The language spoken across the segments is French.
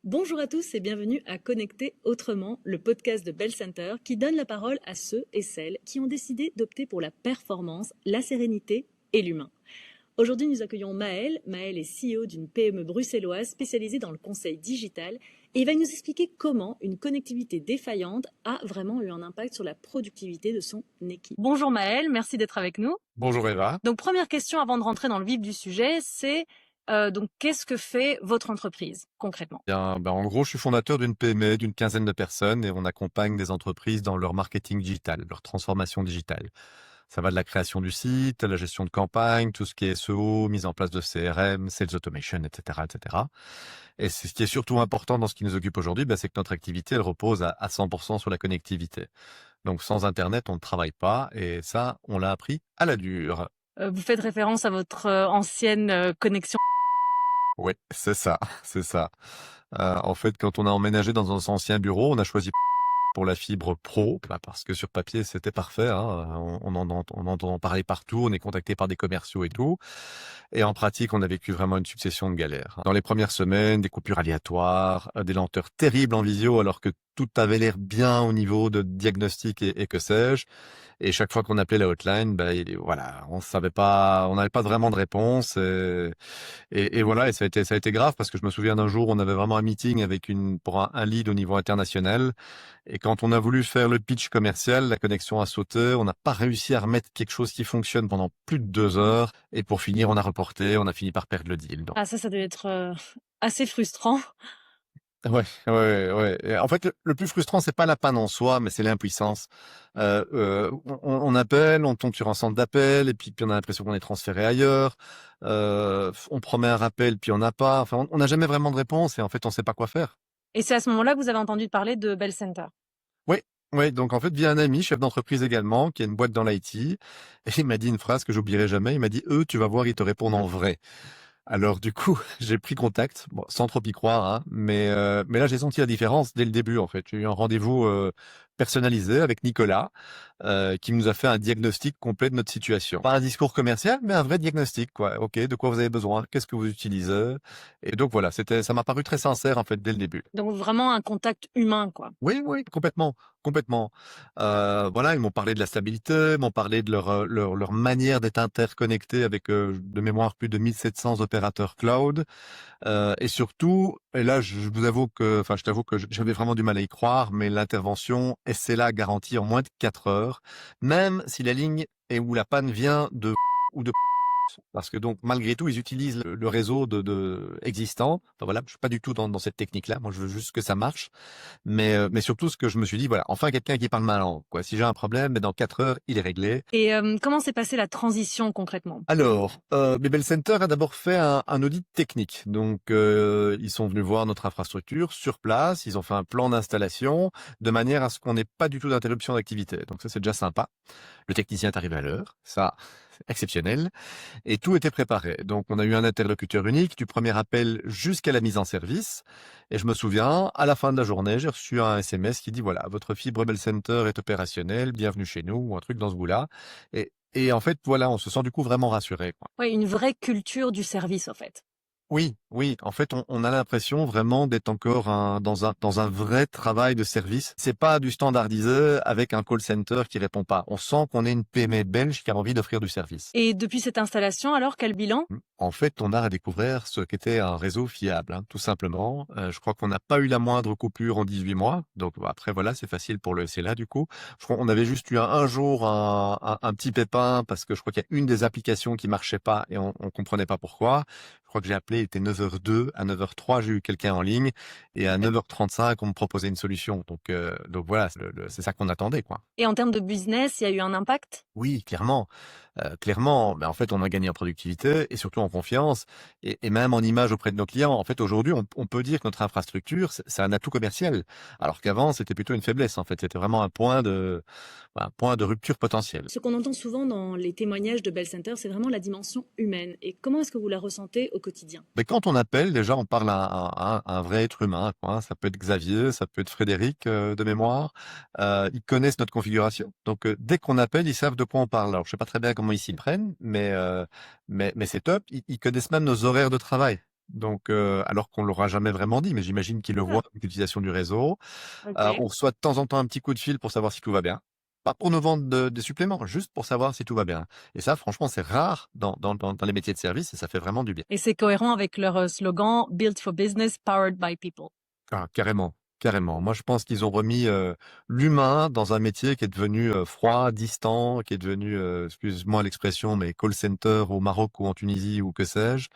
Bonjour à tous et bienvenue à Connecter Autrement, le podcast de Bell Center qui donne la parole à ceux et celles qui ont décidé d'opter pour la performance, la sérénité et l'humain. Aujourd'hui, nous accueillons Maël. Maël est CEO d'une PME bruxelloise spécialisée dans le conseil digital et il va nous expliquer comment une connectivité défaillante a vraiment eu un impact sur la productivité de son équipe. Bonjour Maël, merci d'être avec nous. Bonjour Eva. Donc première question avant de rentrer dans le vif du sujet, c'est donc qu'est-ce que fait votre entreprise concrètement? Bien, en gros, je suis fondateur d'une PME d'une quinzaine de personnes et on accompagne des entreprises dans leur marketing digital, leur transformation digitale. Ça va de la création du site, à la gestion de campagne, tout ce qui est SEO, mise en place de CRM, sales automation, etc., etc. Et c'est ce qui est surtout important dans ce qui nous occupe aujourd'hui, c'est que notre activité, elle repose à 100% sur la connectivité. Donc sans Internet, on ne travaille pas et ça, on l'a appris à la dure. Vous faites référence à votre ancienne connexion. Oui, c'est ça, c'est ça. En fait, quand on a emménagé dans un ancien bureau, on a choisi pour la fibre pro, parce que sur papier c'était parfait, hein, on entend parler partout, on est contacté par des commerciaux et tout. Et en pratique, on a vécu vraiment une succession de galères. Dans les premières semaines, des coupures aléatoires, des lenteurs terribles en visio, alors que tout avait l'air bien au niveau de diagnostic et que sais-je. Et chaque fois qu'on appelait la hotline, voilà, on savait pas, on n'avait pas vraiment de réponse. Et voilà, et ça a été grave parce que je me souviens d'un jour, on avait vraiment un meeting avec pour un lead au niveau international. Et quand on a voulu faire le pitch commercial, la connexion a sauté. On n'a pas réussi à remettre quelque chose qui fonctionne pendant plus de 2 heures. Et pour finir, on a reporté. On a fini par perdre le deal. Donc, Ah ça devait être assez frustrant. ouais, ouais, ouais. Et en fait, le plus frustrant, c'est pas la panne en soi, mais c'est l'impuissance. On appelle, on tombe sur un centre d'appel, et puis on a l'impression qu'on est transféré ailleurs. On promet un rappel, puis on n'a pas. Enfin, on n'a jamais vraiment de réponse, et en fait, on sait pas quoi faire. Et c'est à ce moment-là que vous avez entendu parler de Bell Center. Oui, oui. Donc en fait, via un ami, chef d'entreprise également, qui a une boîte dans l'IT, et il m'a dit une phrase que j'oublierai jamais. Il m'a dit, eux, tu vas voir, ils te répondent en vrai. Alors du coup, j'ai pris contact, bon, sans trop y croire, hein, mais là j'ai senti la différence dès le début en fait. J'ai eu un rendez-vous personnalisé avec Nicolas, qui nous a fait un diagnostic complet de notre situation. Pas un discours commercial, mais un vrai diagnostic, quoi. Ok, de quoi vous avez besoin, qu'est-ce que vous utilisez, et donc voilà, ça m'a paru très sincère en fait dès le début. Donc vraiment un contact humain, quoi. Oui, oui, complètement, complètement. Voilà, ils m'ont parlé de la stabilité, ils m'ont parlé de leur manière d'être interconnectés avec, de mémoire, plus de 1700 opérateurs cloud. Et surtout, et là, je t'avoue que j'avais vraiment du mal à y croire, mais l'intervention SLA garantie en moins de 4 heures, même si la ligne et où la panne vient de ou de parce que donc malgré tout, ils utilisent le réseau de existant. Enfin voilà, je suis pas du tout dans cette technique-là. Moi, je veux juste que ça marche. Mais surtout, ce que je me suis dit, voilà, enfin quelqu'un qui parle ma langue, quoi. Si j'ai un problème, mais dans 4 heures, il est réglé. Et comment s'est passée la transition concrètement? Alors, Bebel Center a d'abord fait un audit technique. Donc, ils sont venus voir notre infrastructure sur place. Ils ont fait un plan d'installation de manière à ce qu'on n'ait pas du tout d'interruption d'activité. Donc ça, c'est déjà sympa. Le technicien est arrivé à l'heure. Ça, c'est exceptionnel. Et tout était préparé. Donc, on a eu un interlocuteur unique du premier appel jusqu'à la mise en service. Et je me souviens, à la fin de la journée, j'ai reçu un SMS qui dit, voilà, votre fibre Bell Center est opérationnelle, bienvenue chez nous, ou un truc dans ce goût-là. Et en fait, voilà, on se sent du coup vraiment rassuré, quoi. Ouais, une vraie culture du service en fait. Oui, oui. En fait, on a l'impression vraiment d'être encore dans un vrai travail de service. C'est pas du standardisé avec un call center qui répond pas. On sent qu'on est une PME belge qui a envie d'offrir du service. Et depuis cette installation, alors quel bilan? En fait, on a à découvrir ce qu'était un réseau fiable, hein, tout simplement. Je crois qu'on n'a pas eu la moindre coupure en 18 mois. Donc après, voilà, c'est facile pour le SLA du coup. Je crois qu'on avait juste eu un jour un petit pépin parce que je crois qu'il y a une des applications qui marchait pas et on comprenait pas pourquoi. Je crois que j'ai appelé, il était 9h02. À 9h03, j'ai eu quelqu'un en ligne et à 9h35, on me proposait une solution. Donc voilà, c'est ça qu'on attendait, quoi. Et en termes de business, il y a eu un impact? Oui, clairement. Clairement, en fait, on a gagné en productivité et surtout en confiance et même en image auprès de nos clients. En fait, aujourd'hui, on peut dire que notre infrastructure, c'est un atout commercial, alors qu'avant, c'était plutôt une faiblesse. En fait, c'était vraiment un point de rupture potentielle. Ce qu'on entend souvent dans les témoignages de Bell Center, c'est vraiment la dimension humaine. Et comment est-ce que vous la ressentez au quotidien? Mais quand on appelle, déjà, on parle à un vrai être humain, quoi, hein. Ça peut être Xavier, ça peut être Frédéric, de mémoire. Ils connaissent notre configuration. Donc, dès qu'on appelle, ils savent de quoi on parle. Alors, je sais pas très bien comment ils s'y prennent, mais c'est top. Ils connaissent même nos horaires de travail. Donc, alors qu'on l'aura jamais vraiment dit, mais j'imagine qu'ils le Ah, voient avec l'utilisation du réseau. ok. On reçoit de temps en temps un petit coup de fil pour savoir si tout va bien. Pas pour nous vendre des suppléments, juste pour savoir si tout va bien. Et ça, franchement, c'est rare dans les métiers de service et ça fait vraiment du bien. Et c'est cohérent avec leur slogan Built for Business, Powered by People. Ah, carrément, carrément. Moi, je pense qu'ils ont remis l'humain dans un métier qui est devenu froid, distant, qui est devenu, excuse-moi l'expression, mais call center au Maroc ou en Tunisie ou que sais-je.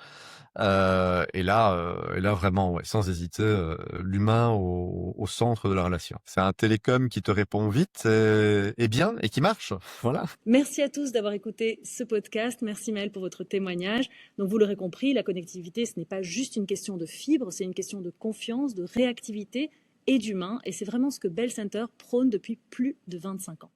Et là, vraiment, ouais, sans hésiter, l'humain au centre de la relation. C'est un télécom qui te répond vite et bien et qui marche. Voilà. Merci à tous d'avoir écouté ce podcast. Merci Maëlle pour votre témoignage. Donc vous l'aurez compris, la connectivité, ce n'est pas juste une question de fibre, c'est une question de confiance, de réactivité et d'humain. Et c'est vraiment ce que Bell Center prône depuis plus de 25 ans.